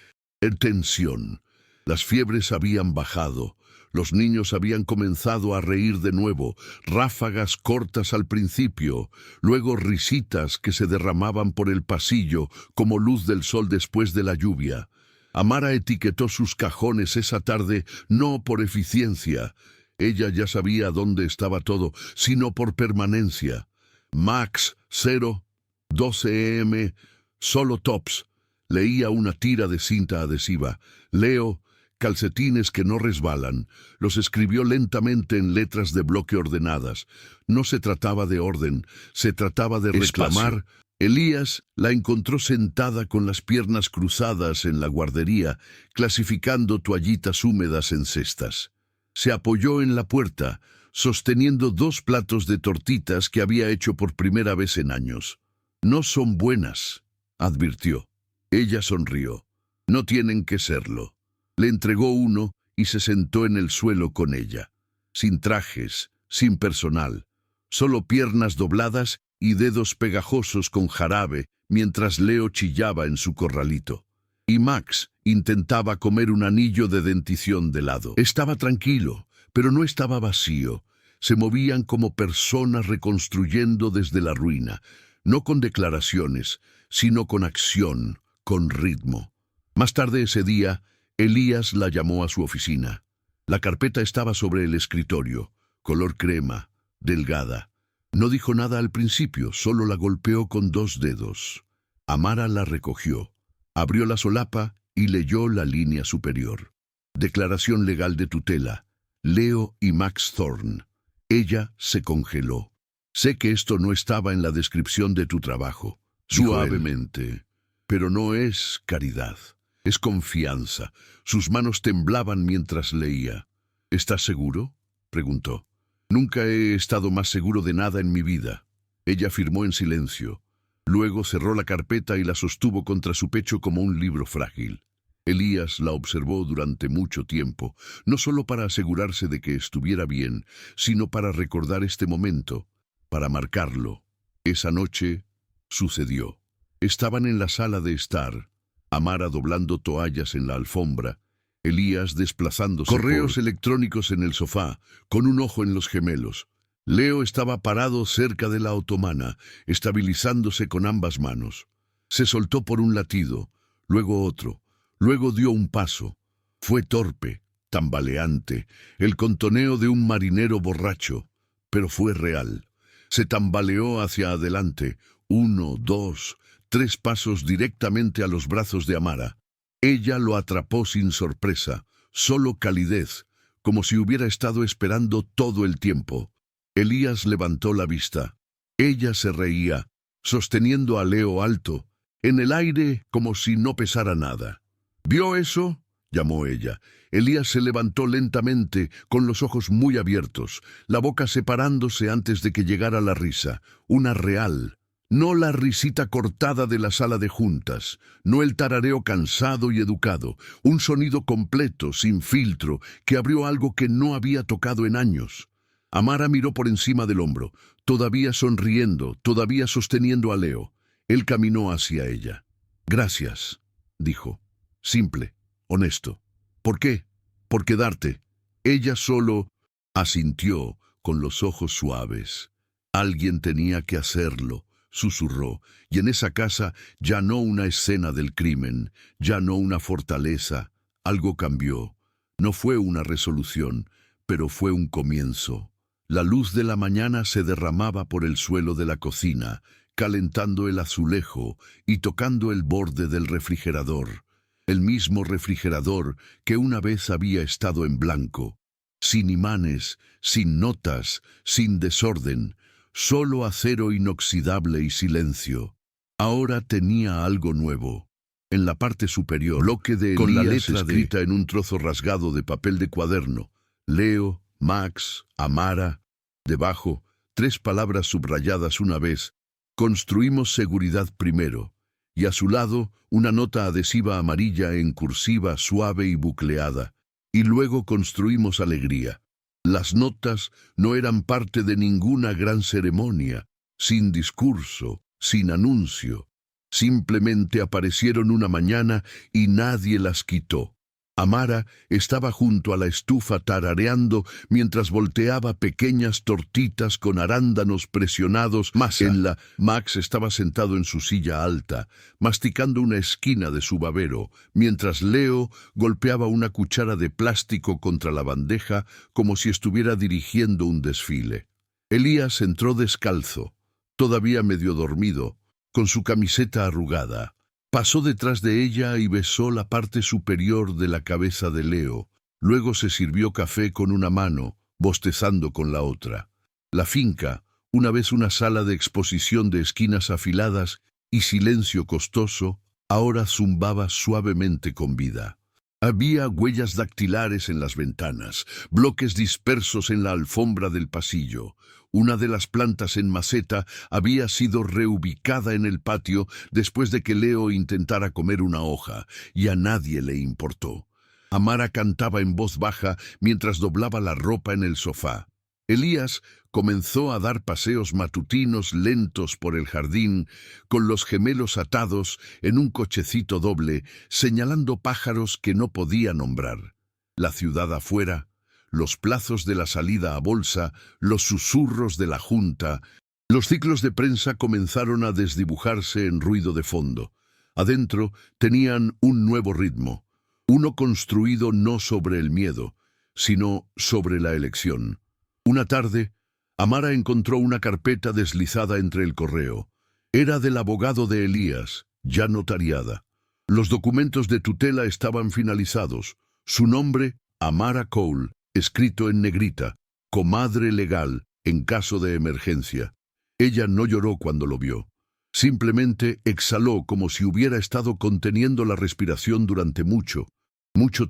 S1: tensión. Las fiebres habían bajado. Los niños habían comenzado a reír de nuevo, ráfagas cortas al principio, luego risitas que se derramaban por el pasillo como luz del sol después de la lluvia. Amara etiquetó sus cajones esa tarde no por eficiencia. Ella ya sabía dónde estaba todo, sino por permanencia. Max, 0, 12 EM, solo tops. Leía una tira de cinta adhesiva. Leo, calcetines que no resbalan. Los escribió lentamente en letras de bloque ordenadas. No se trataba de orden, se trataba de reclamar.
S2: Espacio.
S1: Elías la encontró sentada con las piernas cruzadas en la guardería, clasificando toallitas húmedas en cestas. Se apoyó en la puerta, sosteniendo 2 platos de tortitas que había hecho por primera vez en años. «No son buenas», advirtió. Ella sonrió. «No tienen que serlo». Le entregó uno y se sentó en el suelo con ella. Sin trajes, sin personal, solo piernas dobladas y dedos pegajosos con jarabe mientras Leo chillaba en su corralito. Y Max intentaba comer un anillo de dentición de lado. Estaba tranquilo, pero no estaba vacío. Se movían como personas reconstruyendo desde la ruina, no con declaraciones, sino con acción, con ritmo. Más tarde ese día, Elías la llamó a su oficina. La carpeta estaba sobre el escritorio, color crema, delgada. No dijo nada al principio, solo la golpeó con 2 dedos. Amara la recogió, abrió la solapa y leyó la línea superior. Declaración legal de tutela. Leo y Max Thorne. Ella se congeló. Sé que esto no estaba en la descripción de tu trabajo. Suavemente. Pero no es caridad. Es confianza. Sus manos temblaban mientras leía. ¿Estás seguro?, preguntó. Nunca he estado más seguro de nada en mi vida. Ella firmó en silencio. Luego cerró la carpeta y la sostuvo contra su pecho como un libro frágil. Elías la observó durante mucho tiempo, no solo para asegurarse de que estuviera bien, sino para recordar este momento, para marcarlo. Esa noche sucedió. Estaban en la sala de estar, Amara doblando toallas en la alfombra, Elías desplazándose. Correos electrónicos en el sofá, con un ojo en los gemelos. Leo estaba parado cerca de la otomana, estabilizándose con ambas manos. Se soltó por un latido, luego otro, luego dio un paso. Fue torpe, tambaleante, el contoneo de un marinero borracho, pero fue real. Se tambaleó hacia adelante, 1, 2, 3 pasos directamente a los brazos de Amara. Ella lo atrapó sin sorpresa, solo calidez, como si hubiera estado esperando todo el tiempo. Elías levantó la vista. Ella se reía, sosteniendo a Leo alto, en el aire como si no pesara nada. ¿Vio eso?, llamó ella. Elías se levantó lentamente, con los ojos muy abiertos, la boca separándose antes de que llegara la risa, una real. No la risita cortada de la sala de juntas, no el tarareo cansado y educado, un sonido completo, sin filtro, que abrió algo que no había tocado en años. Amara miró por encima del hombro, todavía sonriendo, todavía sosteniendo a Leo. Él caminó hacia ella. «Gracias», dijo. Simple, honesto. «¿Por qué?». «Por quedarte». Ella solo asintió con los ojos suaves. Alguien tenía que hacerlo, susurró, y en esa casa ya no una escena del crimen, ya no una fortaleza. Algo cambió. No fue una resolución, pero fue un comienzo. La luz de la mañana se derramaba por el suelo de la cocina, calentando el azulejo y tocando el borde del refrigerador. El mismo refrigerador que una vez había estado en blanco, sin imanes, sin notas, sin desorden, solo acero inoxidable y silencio. Ahora tenía algo nuevo. En la parte superior, bloque de Elías con la letra escrita en un trozo rasgado de papel de cuaderno. Leo, Max, Amara. Debajo, 3 palabras subrayadas una vez. Construimos seguridad primero. Y a su lado, una nota adhesiva amarilla en cursiva suave y bucleada. Y luego construimos alegría. Las notas no eran parte de ninguna gran ceremonia, sin discurso, sin anuncio. Simplemente aparecieron una mañana y nadie las quitó. Amara estaba junto a la estufa tarareando mientras volteaba pequeñas tortitas con arándanos presionados Max estaba sentado en su silla alta, masticando una esquina de su babero, mientras Leo golpeaba una cuchara de plástico contra la bandeja como si estuviera dirigiendo un desfile. Elías entró descalzo, todavía medio dormido, con su camiseta arrugada. Pasó detrás de ella y besó la parte superior de la cabeza de Leo. Luego se sirvió café con una mano, bostezando con la otra. La finca, una vez una sala de exposición de esquinas afiladas y silencio costoso, ahora zumbaba suavemente con vida. Había huellas dactilares en las ventanas, bloques dispersos en la alfombra del pasillo. Una de las plantas en maceta había sido reubicada en el patio después de que Leo intentara comer una hoja, y a nadie le importó. Amara cantaba en voz baja mientras doblaba la ropa en el sofá. Elías comenzó a dar paseos matutinos lentos por el jardín, con los gemelos atados en un cochecito doble, señalando pájaros que no podía nombrar. La ciudad afuera, los plazos de la salida a bolsa, los susurros de la junta. Los ciclos de prensa comenzaron a desdibujarse en ruido de fondo. Adentro tenían un nuevo ritmo, uno construido no sobre el miedo, sino sobre la elección. Una tarde, Amara encontró una carpeta deslizada entre el correo. Era del abogado de Elías, ya notariada. Los documentos de tutela estaban finalizados. Su nombre, Amara Cole, escrito en negrita, comadre legal, en caso de emergencia. Ella no lloró cuando lo vio. Simplemente exhaló como si hubiera estado conteniendo la respiración durante mucho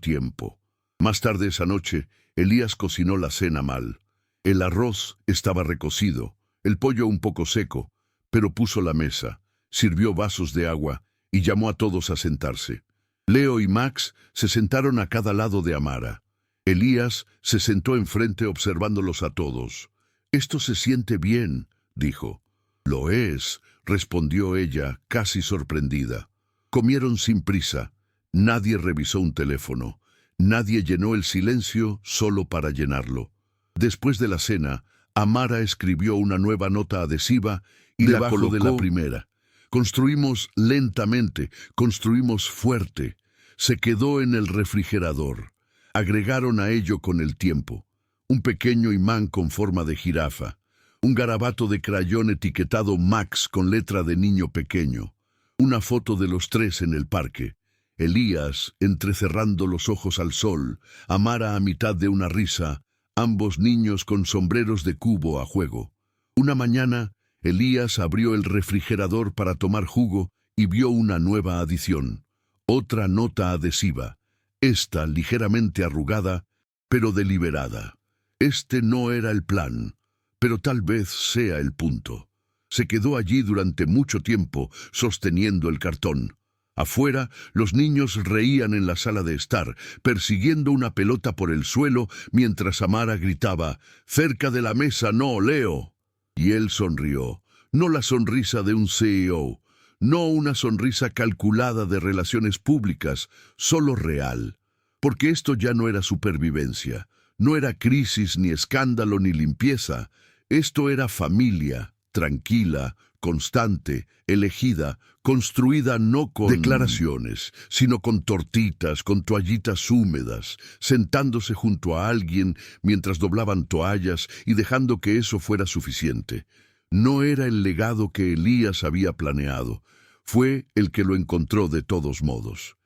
S1: tiempo. Más tarde esa noche, Elías cocinó la cena mal. El arroz estaba recocido, el pollo un poco seco, pero puso la mesa, sirvió vasos de agua y llamó a todos a sentarse. Leo y Max se sentaron a cada lado de Amara. Elías se sentó enfrente observándolos a todos. «Esto se siente bien», dijo. «Lo es», respondió ella, casi sorprendida. Comieron sin prisa. Nadie revisó un teléfono. Nadie llenó el silencio solo para llenarlo. Después de la cena, Amara escribió una nueva nota adhesiva y la colocó de la primera. «Construimos lentamente, construimos fuerte». Se quedó en el refrigerador. Agregaron a ello con el tiempo un pequeño imán con forma de jirafa, un garabato de crayón etiquetado Max con letra de niño pequeño, una foto de los tres en el parque, Elías entrecerrando los ojos al sol, Amara a mitad de una risa, ambos niños con sombreros de cubo a juego. Una mañana, Elías abrió el refrigerador para tomar jugo y vio una nueva adición, otra nota adhesiva. Esta ligeramente arrugada, pero deliberada. Este no era el plan, pero tal vez sea el punto. Se quedó allí durante mucho tiempo, sosteniendo el cartón. Afuera, los niños reían en la sala de estar, persiguiendo una pelota por el suelo, mientras Amara gritaba, «¡Cerca de la mesa no, Leo!». Y él sonrió, no la sonrisa de un CEO, no una sonrisa calculada de relaciones públicas, solo real. Porque esto ya no era supervivencia, no era crisis, ni escándalo, ni limpieza. Esto era familia, tranquila, constante, elegida, construida no con declaraciones, sino con tortitas, con toallitas húmedas, sentándose junto a alguien mientras doblaban toallas y dejando que eso fuera suficiente. No era el legado que Elías había planeado, fue el que lo encontró de todos modos.